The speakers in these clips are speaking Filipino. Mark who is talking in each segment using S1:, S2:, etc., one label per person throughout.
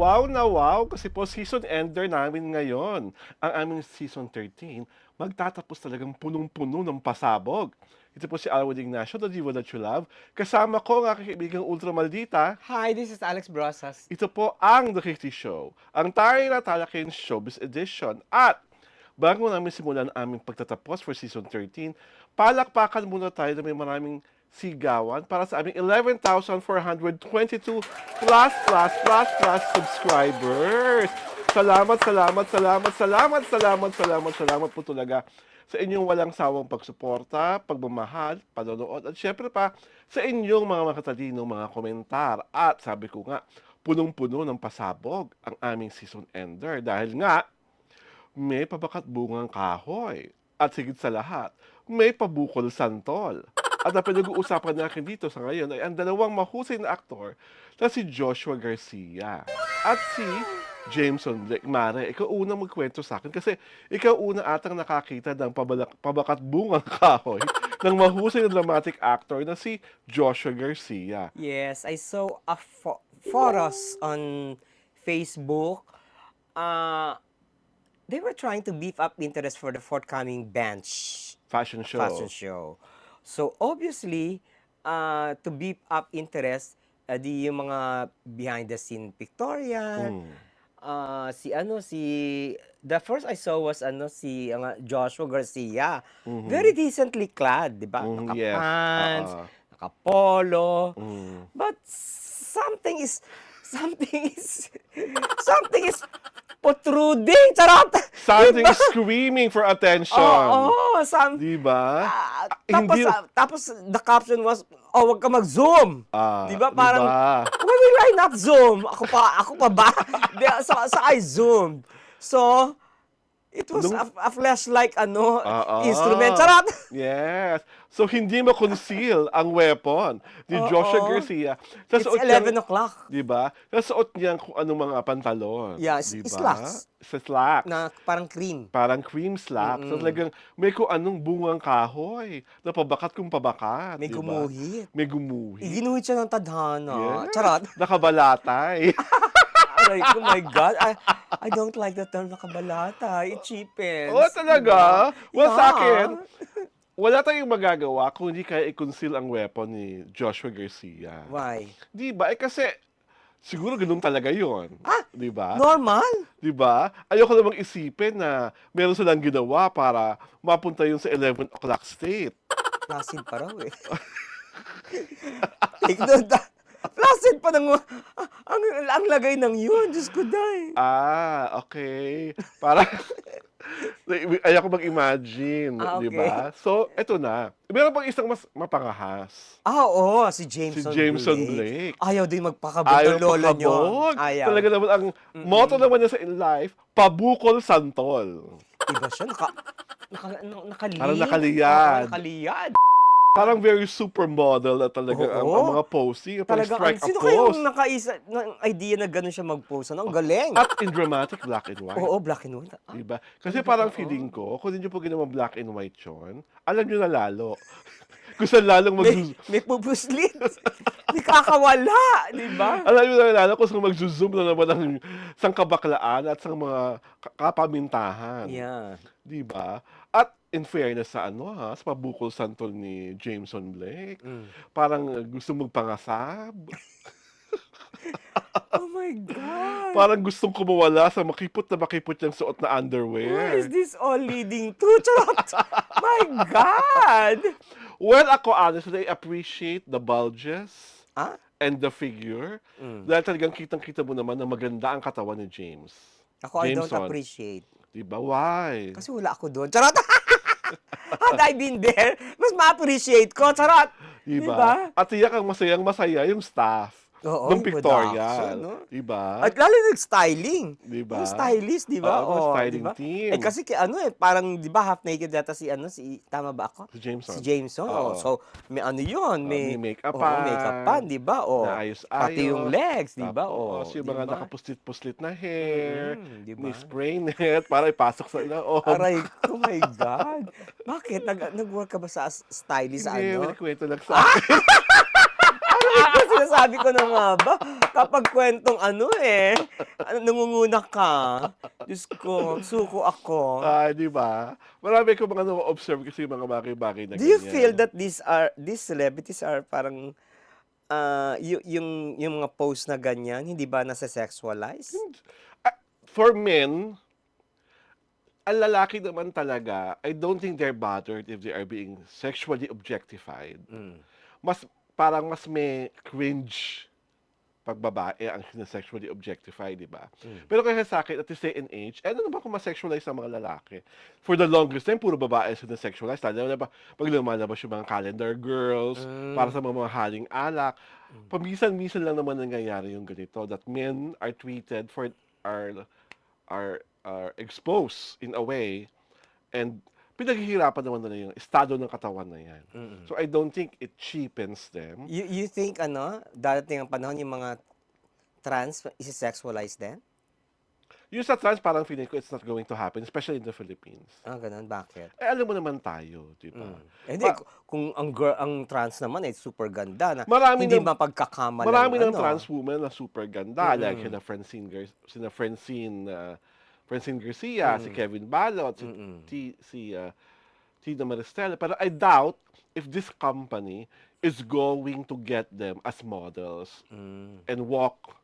S1: wow na wow kasi po season ender namin ngayon. Ang aming season 13, magtatapos talagang punong-puno ng pasabog. Ito po si Alwin Ignacio, the Diva That You Love. Kasama ko ang aking kaibigang Ultra Maldita.
S2: Hi, this is Alex Brosas.
S1: Ito po ang The Kitty Show, ang tayo na talaking showbiz edition. At bago namin simulan ang aming pagtatapos for season 13, palakpakan muna tayo na may maraming sigawan para sa aming 11,422 plus subscribers. Salamat po talaga sa inyong walang sawang pagsuporta, pagmamahal, panonood, at syempre pa sa inyong mga makatalinong mga komentar. At sabi ko nga, punong-puno ng pasabog ang aming season ender dahil nga may pabakat bungang kahoy. At sigit sa lahat, may pabukol santol. At ang pinag-uusapan natin dito sa ngayon ay ang dalawang mahusay na aktor na si Joshua Garcia at si Jameson Blake. Mare, ikaw unang magkwento sa akin kasi ikaw una atang nakakita ng pabakat bungang kahoy ng mahusay na dramatic actor na si Joshua Garcia.
S2: Yes, I saw a photos on Facebook. They were trying to beef up interest for the forthcoming bench
S1: Fashion show.
S2: So obviously, to beef up interest, yung mga behind the scene pictorial, the first I saw was si Joshua Garcia. Very decently clad, di ba?
S1: Yes.
S2: Naka-pants, naka-polo. But something is protruding. Charot!
S1: Something is screaming for attention.
S2: Oo,
S1: Diba?
S2: tapos the caption was, wag ka mag-zoom. Di ba? Parang,
S1: diba?
S2: why will I not zoom? Ako pa ba? so I zoomed. So, it was a flashlight instrument. Charot!
S1: Yes. So, hindi ma-conceal ang weapon ni Joshua Garcia.
S2: It's 11 o'clock.
S1: Diba? Nasuot niya kung anong mga pantalon.
S2: Yeah,
S1: diba?
S2: slacks.
S1: Sa slacks.
S2: Na parang cream.
S1: Parang cream slacks. So, talagang may kung anong bungang kahoy na pabakat kung pabakat.
S2: May
S1: diba?
S2: gumuhit.
S1: May gumuhit.
S2: Ginuhit siya ng tadhana.
S1: Yes.
S2: Charot!
S1: Nakabalatay.
S2: Oh my God. I don't like the term nakabalata. It cheapens.
S1: Oh, talaga? Well, sa
S2: Yeah.
S1: akin, wala tayong magagawa kung hindi kaya i-conceal ang weapon ni Joshua Garcia.
S2: Why?
S1: Di ba? Kasi, siguro ganun talaga yon. Di ba?
S2: Normal.
S1: Di ba? Ayoko namang isipin na meron silang ginawa para mapunta yun sa 11 o'clock state.
S2: Placid pa raw eh. Take note. Placid pa ng ang lagay ng yun. Diyos ko, day.
S1: Okay. Para ayoko mag-imagine,
S2: Okay.
S1: di ba? So, eto na. Meron pang isang mas mapangahas.
S2: Oo, si Jameson
S1: Blake.
S2: Ayaw din magpakabog
S1: Ayaw
S2: ng lolo nyo.
S1: pakabog.
S2: Ayaw.
S1: Talaga naman ang motto naman niya sa in life, pabukol santol.
S2: Iba siya. Nakaliyad.
S1: Parang nakaliyad.
S2: Oo, nakaliyad.
S1: Parang very supermodel na talaga ang mga posing. Parang
S2: Talaga,
S1: strike a
S2: sino
S1: pose.
S2: kayong nakaisa ng idea na gano'n siya mag-pose? Ang galing.
S1: At in dramatic black and white.
S2: Oo, black and white.
S1: Diba? Kasi parang feeling ko, kung hindi nyo po ginawa black and white yun, alam nyo na lalo. Kung saan lalong
S2: May pupuslit. May kakawala. Di ba?
S1: alam nyo na lalo kung saan mag-zoom na naman ang sangkabaklaan at sang mga kapamintahan.
S2: Yeah.
S1: Diba? At in fairness sa sa pabukol santol ni Jameson Blake, parang gusto magpangasab.
S2: Oh my God.
S1: Parang gustong kumawala sa makipot niyang suot na
S2: Where
S1: underwear.
S2: is this all leading to? Charot! My God!
S1: Well, ako honestly, I appreciate the bulges
S2: Ah?
S1: and the figure. Dahil talagang kitang-kita mo naman na maganda ang katawan ni James.
S2: Ako, I don't
S1: Jameson.
S2: appreciate.
S1: Diba? Why?
S2: Kasi wala ako doon. Charot! Had I been there, mas ma-appreciate ko. Charot!
S1: Diba? At tiyak ang masayang-masaya yung staff
S2: Oo,
S1: ng
S2: yung production,
S1: pictorial.
S2: no?
S1: Diba?
S2: At lalo yung styling.
S1: Diba?
S2: Yung stylist, di ba?
S1: Oo, styling
S2: diba?
S1: team.
S2: Kasi parang, di ba, half naked data tama ba ako?
S1: Si Jameson.
S2: Si Jameson.
S1: Oo.
S2: So, may yun.
S1: May
S2: Oo,
S1: make-up pa.
S2: make-upan, di ba?
S1: Naayos-ayos.
S2: Pati yung legs, di ba?
S1: Tapos yung mga
S2: diba?
S1: nakapuslit-puslit na hair,
S2: Diba?
S1: ni spray net, para ipasok sa loob.
S2: Aray ko, my God. Bakit? Nag-work ka ba sa stylist?
S1: Hindi,
S2: Ano?
S1: may kwento lang sa akin.
S2: Sinasabi ko na nga ba, kapag kwentong nangunguna ka. Diyos ko, suko ako.
S1: Di ba? Marami ko mga na-observe kasi mga bagay-bagay na
S2: Do you feel
S1: ganyan.
S2: that these celebrities are parang yung mga post na ganyan, hindi ba nasa-sexualize?
S1: For men, ang lalaki naman talaga, I don't think they're bothered if they are being sexually objectified. Parang mas may cringe pag babae ang sexually objectified, di ba? Pero kaya sa akin, at this day and age, ano naman kung ma-sexualize ang mga lalaki? For the longest time, puro babae sexualize. Lalo na ba, pag lumalabas yung mga calendar girls, para sa mga haling alak, paminsan-minsan lang naman nangyayari yung ganito, that men are treated are exposed in a way, and pinaghihirapan naman nila yung estado ng katawan na yan. So I don't think it cheapens them.
S2: You think dadating ang panahon yung mga trans isi-sexualize din?
S1: Yung sa trans, parang feeling ko it's not going to happen, especially in the Philippines.
S2: Ganun, bakit?
S1: Alam mo naman tayo, di ba?
S2: Hindi, kung ang trans naman ay super ganda na
S1: Marami
S2: hindi
S1: ng-
S2: mapagkakamalan.
S1: Marami ng trans women na super ganda, like sina Francine Garcia, si Kevin Balot, si Tina Maristela. Pero I doubt if this company is going to get them as models and walk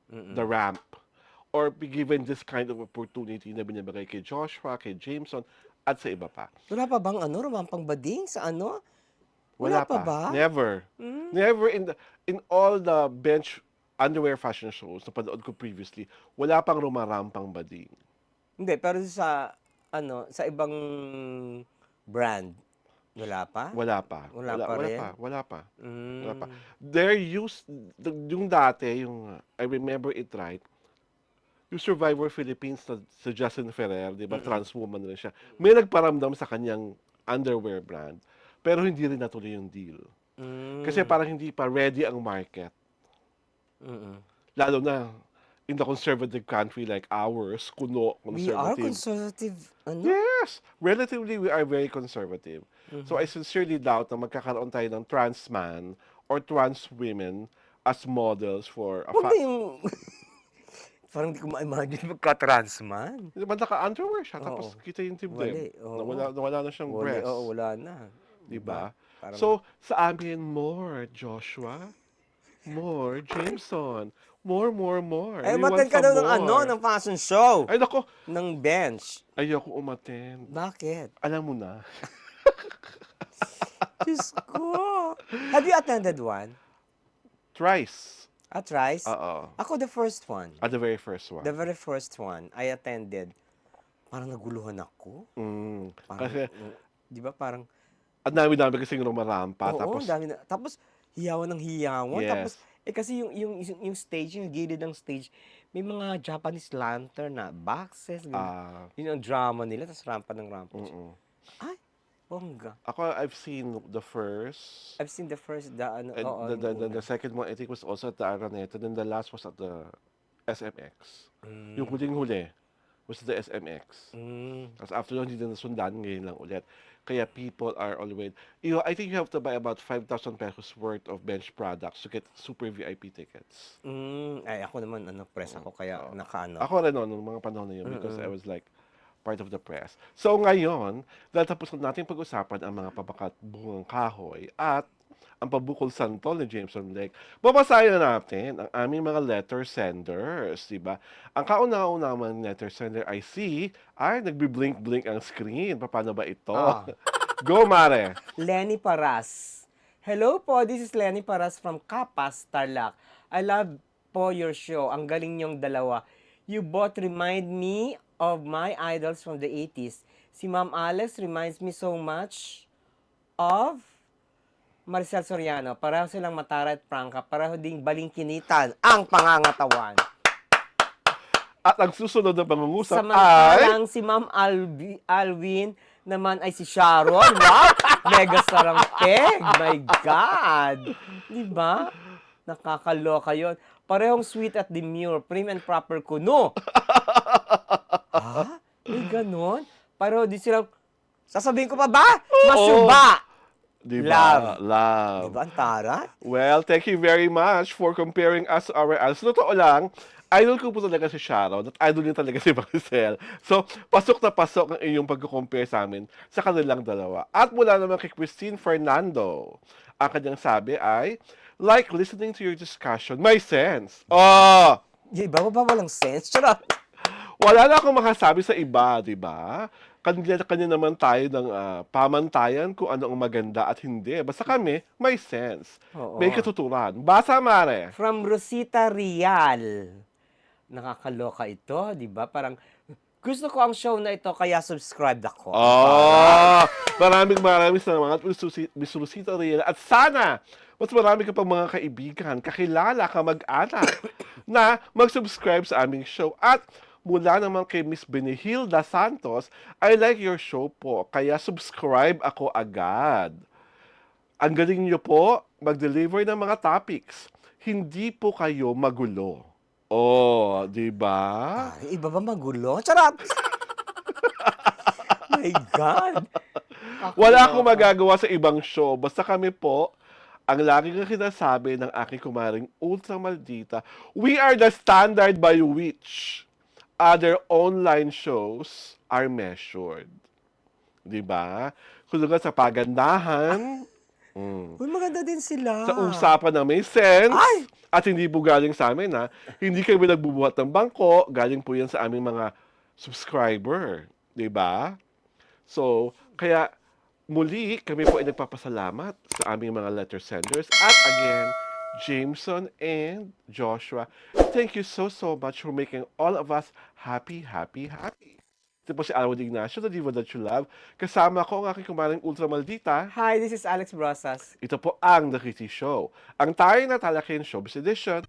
S1: the ramp, or be given this kind of opportunity na binibigay kay Joshua, kay Jameson, at sa iba pa.
S2: Wala pa bang rumampang bading sa ano?
S1: Wala
S2: pa ba?
S1: Never. Never in all the bench underwear fashion shows na panood ko previously, wala pang rumarampang bading.
S2: Hindi, pero sa ibang brand, wala pa?
S1: Wala pa.
S2: Wala pa rin?
S1: Wala pa. They're used, yung dati, I remember it right, yung Survivor Philippines na si Justin Ferrer, di ba, trans woman rin siya, may nagparamdam sa kanyang underwear brand, pero hindi rin natuloy yung deal. Kasi parang hindi pa ready ang market. Lalo na in the conservative country like ours,
S2: We are
S1: conservative.
S2: conservative.
S1: Yes! Relatively, we are very conservative. So I sincerely doubt na magkakaroon tayo ng trans man or trans women as models for a
S2: Huwag na yung... Parang hindi ko ma-imagine magka-trans man.
S1: Diba, naka-underwear siya, tapos
S2: Oo.
S1: kita yung dibdib.
S2: Oo.
S1: Nawala na siyang breast.
S2: Wala na.
S1: Diba?
S2: Parang-
S1: So, sa amin, more Joshua, more Jameson, more. We
S2: umattend
S1: want
S2: ka daw
S1: some
S2: ng
S1: more.
S2: ng fashion show.
S1: Ay, nako,
S2: Ng bench.
S1: ayoko umattend.
S2: Bakit?
S1: Alam mo na.
S2: Diyos ko. Have you attended one?
S1: Thrice.
S2: Thrice?
S1: Oo.
S2: Ako the first one.
S1: At the very first one.
S2: The very first one, I attended. Parang naguluhan ako. Parang,
S1: Kasi,
S2: di ba parang,
S1: ang dami-dami kasing rumarampa.
S2: oo,
S1: Tapos,
S2: dami na. Tapos, hiyawan ng hiyawan.
S1: Yes.
S2: Tapos, kasi yung stage, yung gilid ng stage, may mga Japanese lantern na boxes. Yun ang drama nila, tapos rampa ng rampa. Ay, bongga.
S1: ako, I've seen the first.
S2: I've seen the first,
S1: And
S2: oo,
S1: the second one, I think, was also at the Araneta. Then the last was at the SMX. Yung huling-huli was the SMX. Tapos after nun, hindi na nasundan, ngayon lang ulit. Kaya people are always... I think you have to buy about 5,000 pesos worth of bench products to get super VIP tickets.
S2: Ay, ako naman, press ako, kaya nakaano.
S1: Ako rin nung mga panahon na yun because I was like part of the press. So ngayon, dahil tapos natin pag-usapan ang mga pabakat bungang kahoy at ang pabukol santol ni Jameson Lake, babasahin na natin ang aming mga letter senders, di ba? Ang kauna-una naman letter sender ay nagbi-blink-blink ang screen. Paano ba ito? Go, Mare!
S2: Lenny Paras. Hello po, this is Lenny Paras from Capas, Tarlac. I love po your show. Ang galing niyong dalawa. You both remind me of my idols from the 80s. Si Ma'am Alex reminds me so much of Maricel Soriano. Pareho silang Matara at Prangka. Pareho ding balingkinitan ang pangangatawan.
S1: At ang susunod na pangungusap ay...
S2: Samantalang si Ma'am Alwin naman ay si Sharon. Wow! Mega sarangkeg. My God! Di ba? Nakakaloka yun. Parehong sweet at demure. Prim and proper kuno. Ha? May ganon? Pareho din silang... Sasabihin ko pa ba? Masuba!
S1: Di
S2: Love.
S1: ba? Love.
S2: Diba ang taray?
S1: Well, thank you very much for comparing us to our idols. Sa totoo lang, idol ko po talaga si Sharon at idol niya talaga si Maricel. So, pasok na pasok ang iyong pagko-compare sa amin sa kanilang dalawa. At mula naman kay Christine Fernando, ang kanyang sabi ay, like listening to your discussion, my sense. Oh!
S2: Yung iba ba walang sense? Charot.
S1: Wala na akong makasabi sa iba, di ba? Kanya-kanya naman tayo ng pamantayan kung ano ang maganda at hindi. Basta kami, may sense. May
S2: Oo.
S1: katuturan. Basa, Mare.
S2: From Rosita Rial. Nakakaloka ito, di ba? Parang, gusto ko ang show na ito, kaya subscribe ako. Ang taray.
S1: Oh, maraming salamat, Miss Rosita Riel. At sana, mas marami ka pang mga kaibigan, kakilala, kamag-anak na mag-subscribe sa aming show. At mula naman kay Miss Benihilda Santos, I like your show po, kaya subscribe ako agad. Ang galing niyo po mag-deliver ng mga topics. Hindi po kayo magulo. Oh, di ba?
S2: Ay, iba ba magulo? Charot! My God!
S1: Wala akong magagawa sa ibang show. Basta kami po, ang lagi kong sinasabi ng aking kumaring ultra maldita, we are the standard by which other online shows are measured. Diba? Kung sa pagandahan,
S2: Uy, maganda din sila.
S1: sa usapan na may sense,
S2: Ay!
S1: at hindi po galing sa amin ha, hindi kami nagbubuhat ng bangko, galing po yan sa aming mga subscriber. Diba? So, kaya muli kami po ay nagpapasalamat sa aming mga letter senders. At again, Jameson and Joshua, thank you so much for making all of us happy. Ito po si Alwin Ignacio, the diva that you love. Kasama ko ang aking kumaring ultra maldita.
S2: Hi, this is Alex Brosas.
S1: Ito po ang The Kitty Show. Ang tayo na talaking showbiz edition